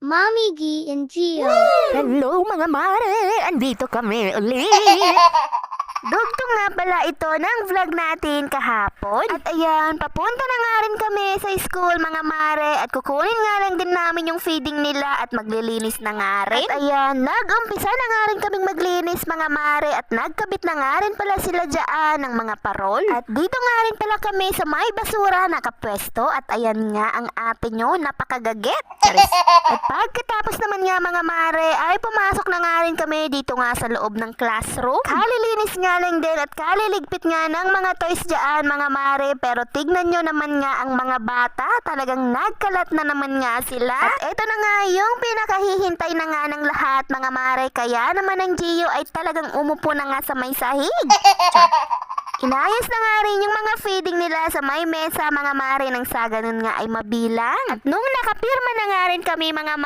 Mommy G and Gio. Hello mga mare! Andito kami ulit! Dugtong nga pala ito ng vlog natin kahapon. At ayan, papunta na nga rin kami sa school mga mare. At kukunin nga lang din namin yung feeding nila at maglilinis na nga rin. At ayan, nag-umpisa na nga rin kaming maglinis mga mare. At nagkabit na nga rin pala sila dyan ng mga parol. At dito nga rin pala kami sa may basura nakapwesto. At ayan nga ang ate nyo, napakagaget. Charis. At pagkatapos naman nga mga mare, ay pumasok na nga rin kami dito nga sa loob ng classroom. Kalilinis nga lang din at kaliligpit nga ng mga toys dyan mga mare. Pero tignan nyo naman nga ang mga bata, talagang nagkalat na naman nga sila. At eto na nga yung pinakahihintay na nga ng lahat mga mare. Kaya naman ang Gio ay talagang umupo na nga sa may sahig. Inayos na nga rin yung mga feeding nila sa may mesa mga mare nang sa ganun nga ay mabilang. At nung nakapirma na nga rin kami mga mare,